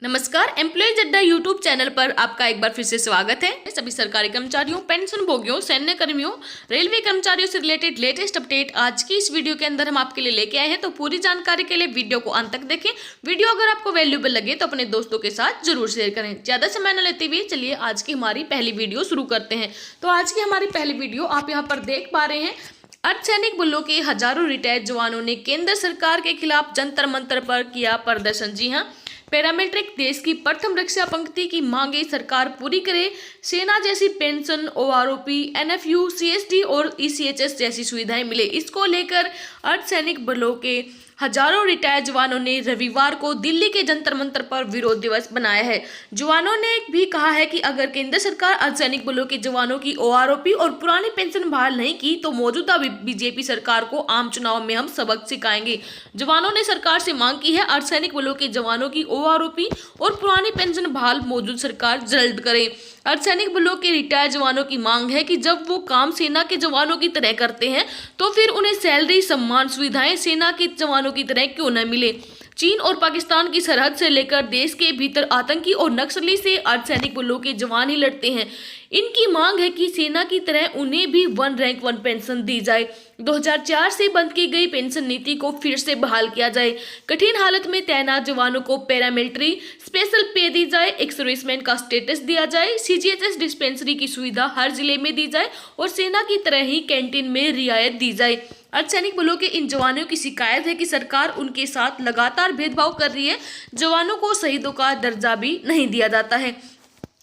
नमस्कार, एम्प्लॉयज अड्डा YouTube channel पर आपका एक बार फिर से स्वागत है। सभी सरकारी कर्मचारियों, पेंशन भोगियों, सैन्य कर्मियों, रेलवे कर्मचारियों से रिलेटेड लेटेस्ट अपडेट आज की इस वीडियो के अंदर हम आपके लिए लेके आए हैं। तो पूरी जानकारी के लिए वीडियो को अंत तक देखें। वीडियो अगर आपको वैल्यूएबल लगे तो अपने दोस्तों के साथ जरूर शेयर करें। ज्यादा समय न लेते हुए चलिए आज की हमारी पहली वीडियो शुरू करते हैं। तो आज की हमारी पहली वीडियो आप यहाँ पर देख पा रहे हैं। अर्धसैनिक बलों के हजारों रिटायर्ड जवानों ने केंद्र सरकार के खिलाफ जंतर मंतर पर किया प्रदर्शन। जी हाँ, पैरामेट्रिक देश की प्रथम रक्षा पंक्ति की मांगे सरकार पूरी करे। सेना जैसी पेंशन, ओआरओपी, एनएफयू, सीएसडी और ईसीएचएस जैसी सुविधाएं मिले, इसको लेकर अर्धसैनिक बलों के हजारों रिटायर्ड जवानों ने रविवार को दिल्ली के जंतर मंतर पर विरोध दिवस बनाया है। जवानों ने भी कहा है कि अगर केंद्र सरकार अर्धसैनिक बलों के जवानों की ओआरओपी और पुरानी पेंशन बहाल नहीं की तो मौजूदा बीजेपी सरकार को आम चुनाव में हम सबक सिखाएंगे। जवानों ने सरकार से मांग की है अर्धसैनिक बलों के जवानों की ओआरओपी और पुरानी पेंशन बहाल मौजूद सरकार जल्द करे। अर्धसैनिक बलों के रिटायर्ड जवानों की मांग है कि जब वो काम सेना के जवानों की तरह करते हैं तो फिर उन्हें सैलरी, सम्मान, सुविधाएं सेना के जवानों की तरह क्यों न मिले। चीन और पाकिस्तान की सरहद से लेकर देश के भीतर आतंकी और नक्सली से अर्धसैनिक बलों के जवान ही लड़ते हैं। इनकी मांग है कि सेना की तरह उन्हें भी वन रैंक वन पेंशन दी जाए। 2004 से बंद की गई पेंशन नीति को फिर से बहाल किया जाए। कठिन हालत में तैनात जवानों को पैरामिलिट्री स्पेशल पे दी जाए। एक सर्विसमैन का स्टेटस दिया जाए। सीजीएचएस डिस्पेंसरी की सुविधा हर जिले में दी जाए और सेना की तरह ही कैंटीन में रियायत दी जाए। अर्धसैनिक बलों के इन जवानों की शिकायत है कि सरकार उनके साथ लगातार भेदभाव कर रही है। जवानों को शहीदों का दर्जा भी नहीं दिया जाता है।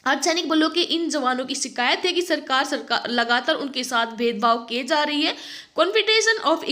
अर्धसैनिक बलों के इन जवानों की शिकायत है कि सरकार लगातार उनके साथ भेदभाव किए जा रही है। Confederation of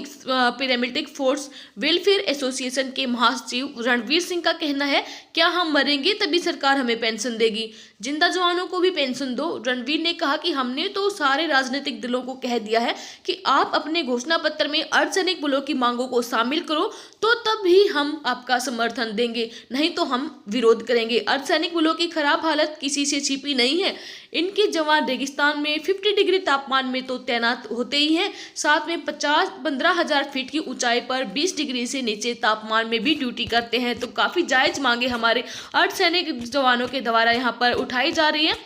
paramilitary force welfare association के महासचिव रणवीर सिंह का कहना है, क्या हम मरेंगे तभी सरकार हमें पेंशन देगी, जिंदा जवानों को भी पेंशन दो। रणवीर ने कहा कि हमने तो सारे राजनीतिक दलों को कह दिया है कि आप अपने घोषणा पत्र में अर्धसैनिक बलों की मांगों को शामिल करो तो तब ही हम आपका समर्थन देंगे, नहीं तो हम विरोध करेंगे। अर्धसैनिक बलों की खराब हालत किसी से छिपी नहीं है। इनके जवान रेगिस्तान में 50 डिग्री तापमान में तो तैनात होते ही हैं, साथ में 15,000 फीट की ऊंचाई पर 20 डिग्री से नीचे तापमान में भी ड्यूटी करते हैं। तो काफी जायज मांगे हमारे अर्धसैनिक जवानों के द्वारा यहाँ पर उठाई जा रही है।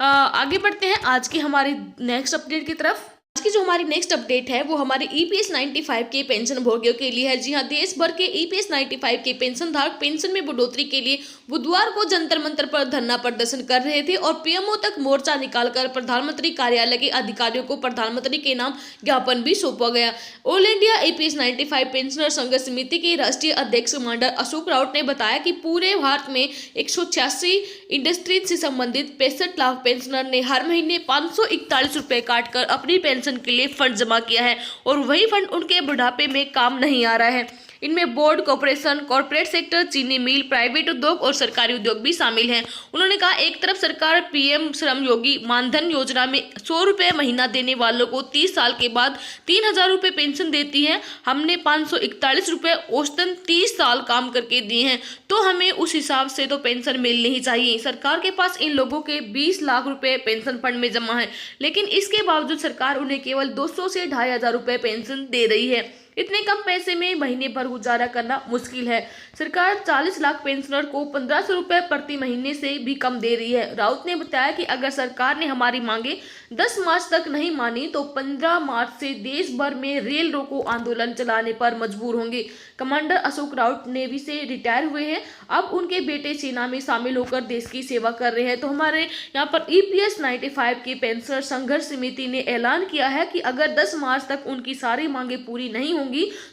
आगे बढ़ते हैं आज की हमारी नेक्स्ट अपडेट की तरफ। आज की जो हमारी नेक्स्ट अपडेट है वो हमारे ईपीएस 95 के पेंशन भोगियों के लिए है। जी हाँ, देश भर के ईपीएस 95 के पेंशन धारक पेंशन में बढ़ोतरी के लिए बुधवार को जंतर मंतर पर धरना प्रदर्शन कर रहे थे और पीएमओ तक मोर्चा निकालकर प्रधानमंत्री कार्यालय के अधिकारियों को प्रधानमंत्री के नाम ज्ञापन भी सौंपा गया। ऑल इंडिया ईपीएस 95 पेंशनर संघर्ष समिति के राष्ट्रीय अध्यक्ष कमांडर अशोक राउत ने बताया कि पूरे भारत में 186 इंडस्ट्री से संबंधित 65 लाख पेंशनर ने हर महीने 541 रुपए काटकर अपनी पेंशन के लिए फंड जमा किया है और वही फंड उनके बुढ़ापे में काम नहीं आ रहा है। इनमें बोर्ड, कॉर्पोरेशन, कॉर्पोरेट सेक्टर, चीनी मिल, प्राइवेट उद्योग और सरकारी उद्योग भी शामिल हैं। उन्होंने कहा, एक तरफ सरकार पीएम श्रम योगी मानधन योजना में 100 रुपए महीना देने वालों को 30 साल के बाद 3,000 रुपए पेंशन देती है। हमने 541 रुपए औसतन 30 साल काम करके दिए हैं, तो हमें उस हिसाब से तो पेंशन मिलनी ही चाहिए। सरकार के पास इन लोगों के 20 लाख रुपए पेंशन फंड में जमा है, लेकिन इसके बावजूद सरकार उन्हें केवल 200 से 2,500 रुपए पेंशन दे रही है। इतने कम पैसे में महीने भर गुजारा करना मुश्किल है। सरकार 40 लाख पेंशनर को 1,500 रुपए प्रति महीने से भी कम दे रही है। राउत ने बताया कि अगर सरकार ने हमारी मांगे 10 मार्च तक नहीं मानी तो 15 मार्च से देश भर में रेल रोको आंदोलन चलाने पर मजबूर होंगे। कमांडर अशोक राउत नेवी से रिटायर हुए हैं, अब उनके बेटे सेना में शामिल होकर देश की सेवा कर रहे हैं। तो हमारे यहाँ पर ईपीएस 95 की पेंशनर संघर्ष समिति ने ऐलान किया है कि अगर 10 मार्च तक उनकी सारी मांगे पूरी नहीं होंगी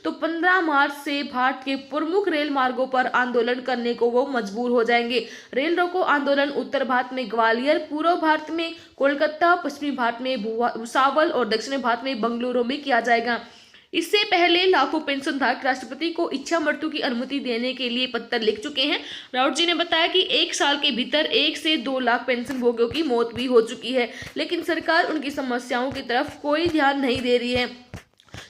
तो 15 मार्च से भारत के प्रमुख रेल मार्गों पर आंदोलन करने को वो मजबूर हो जाएंगे। रेल रोको आंदोलन उत्तर भारत में ग्वालियर, पूर्व भारत में कोलकाता, पश्चिमी भारत में भुसावल और दक्षिणी भारत में बंगलुरु में किया जाएगा। इससे पहले लाखों पेंशन धारक राष्ट्रपति को इच्छा मृत्यु की अनुमति देने के लिए पत्र लिख चुके हैं। राउत जी ने बताया कि 1 साल के भीतर 1 से 2 लाख पेंशन भोगियों की मौत भी हो चुकी है, लेकिन सरकार उनकी समस्याओं की तरफ कोई ध्यान नहीं दे रही है।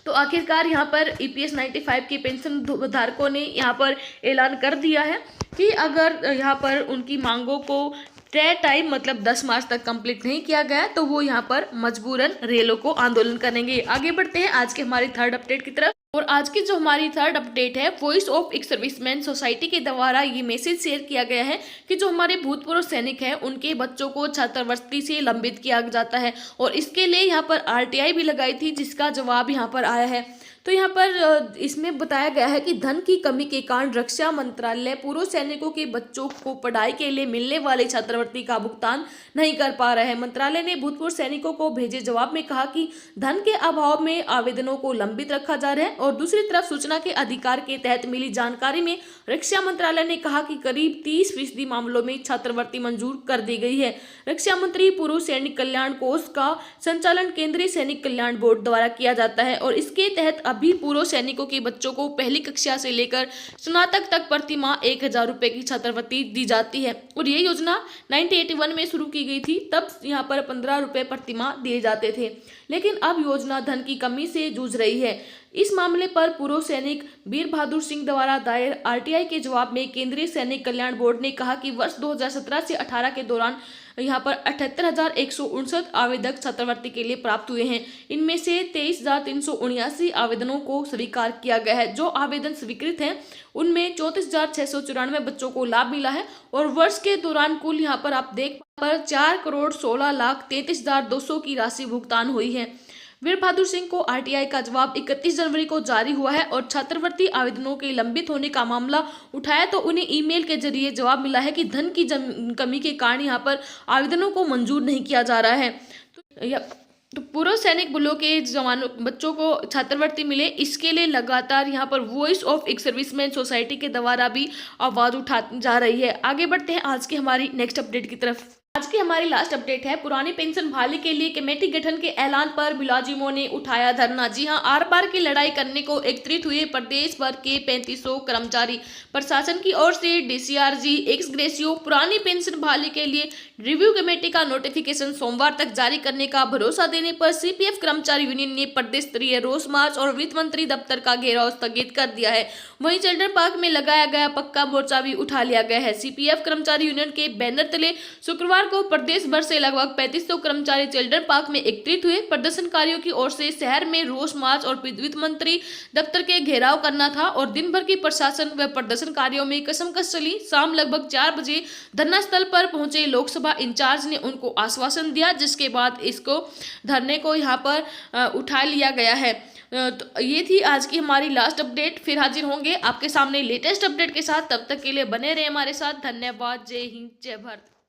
तो आखिरकार यहाँ पर ईपीएस 95 के पेंशन धारकों ने यहाँ पर ऐलान कर दिया है कि अगर यहाँ पर उनकी मांगों को तय टाइम मतलब 10 मार्च तक कंप्लीट नहीं किया गया तो वो यहाँ पर मजबूरन रेलों को आंदोलन करेंगे। आगे बढ़ते हैं आज के हमारी थर्ड अपडेट की तरफ। और आज की जो हमारी थर्ड अपडेट है, voice of ex serviceman society के द्वारा ये मैसेज शेयर किया गया है कि जो हमारे भूतपूर्व सैनिक हैं उनके बच्चों को छात्रवृत्ति से लंबित किया जाता है और इसके लिए यहाँ पर आरटीआई भी लगाई थी, जिसका जवाब यहाँ पर आया है। तो यहाँ पर इसमें बताया गया है कि धन की कमी के कारण रक्षा मंत्रालय पूर्व सैनिकों के बच्चों को पढ़ाई के लिए मिलने वाली छात्रवृत्ति का भुगतान नहीं कर पा रहा है। मंत्रालय ने भूतपूर्व सैनिकों को भेजे जवाब में कहा कि धन के अभाव में आवेदनों को लंबित रखा जा रहा है। और दूसरी तरफ सूचना के अधिकार के तहत मिली जानकारी में रक्षा मंत्रालय ने कहा कि करीब 30% मामलों में छात्रवृत्ति मंजूर कर दी गई है। रक्षा मंत्री पूर्व सैनिक कल्याण कोष का संचालन केंद्रीय सैनिक कल्याण बोर्ड द्वारा किया जाता है और इसके तहत अभी पूर्व सैनिकों के बच्चों को पहली कक्षा से लेकर स्नातक तक प्रति माह 1000 रुपए की छात्रवृत्ति दी जाती है। और ये योजना 1981 में शुरू की गई थी, तब यहाँ पर 15 रुपए प्रति माह दिए जाते थे, लेकिन अब योजना धन की कमी से जूझ रही है। इस मामले पर पूर्व सैनिक वीर बहादुर सिंह द्वारा दायर आरटीआई के जवाब में केंद्रीय सैनिक कल्याण बोर्ड ने कहा कि वर्ष 2017 से 18 के दौरान यहाँ पर 78,159 आवेदक छात्रवृत्ति के लिए प्राप्त हुए हैं। इनमें से 23,379 आवेदनों को स्वीकार किया गया है। जो आवेदन स्वीकृत हैं उनमें 34,694 बच्चों को लाभ मिला है और वर्ष के दौरान कुल यहाँ पर आप देख पर 4,16,33,200 की राशि भुगतान हुई है। वीर बहादुर सिंह को आरटीआई का जवाब 31 जनवरी को जारी हुआ है और छात्रवृत्ति आवेदनों के लंबित होने का मामला उठाया तो उन्हें ईमेल के जरिए जवाब मिला है कि धन की कमी के कारण यहाँ पर आवेदनों को मंजूर नहीं किया जा रहा है। तो पूर्व सैनिक बलों के जवानों बच्चों को छात्रवृत्ति मिले, इसके लिए लगातार यहाँ पर voice of ex serviceman society के द्वारा भी आवाज उठा जा रही है। आगे बढ़ते हैं आज की हमारी नेक्स्ट अपडेट की तरफ। आज की हमारी लास्ट अपडेट है, पुरानी पेंशन बहाली के लिए कमेटी गठन के ऐलान पर मुलाजिमों ने उठाया धरना। जी हां, आर पार की लड़ाई करने को एकत्रित हुए प्रदेश भर के 3500 कर्मचारी। प्रशासन की ओर से डीसीआरजी एक्स ग्रेसियो पुरानी पेंशन बहाली के लिए रिव्यू कमेटी का नोटिफिकेशन सोमवार तक जारी करने का भरोसा देने पर सीपीएफ कर्मचारी यूनियन ने प्रदेश स्तरीय रोष मार्च और वित्त मंत्री दफ्तर का घेराव स्थगित कर दिया है। वहीं चिल्ड्रन पार्क में लगाया गया पक्का मोर्चा भी उठा लिया गया है। सीपीएफ कर्मचारी यूनियन के बैनर तले शुक्रवार को प्रदेश भर से लगभग 3500 कर्मचारी चिल्ड्रन पार्क में एकत्रित हुए। प्रदर्शनकारियों की ओर से शहर में रोष मार्च और वित्त मंत्री दफ्तर के घेराव करना था और दिन भर की प्रशासन व प्रदर्शनकारियों में कसमकस चली। शाम लगभग 4 बजे धरना स्थल पर पहुंचे लोकसभा इंचार्ज ने उनको आश्वासन दिया, जिसके बाद इसको धरने को यहाँ पर उठा लिया गया है। तो ये थी आज की हमारी लास्ट अपडेट। फिर हाजिर होंगे आपके सामने लेटेस्ट अपडेट के साथ, तब तक के लिए बने रहे हमारे साथ। धन्यवाद। जय हिंद, जय भारत।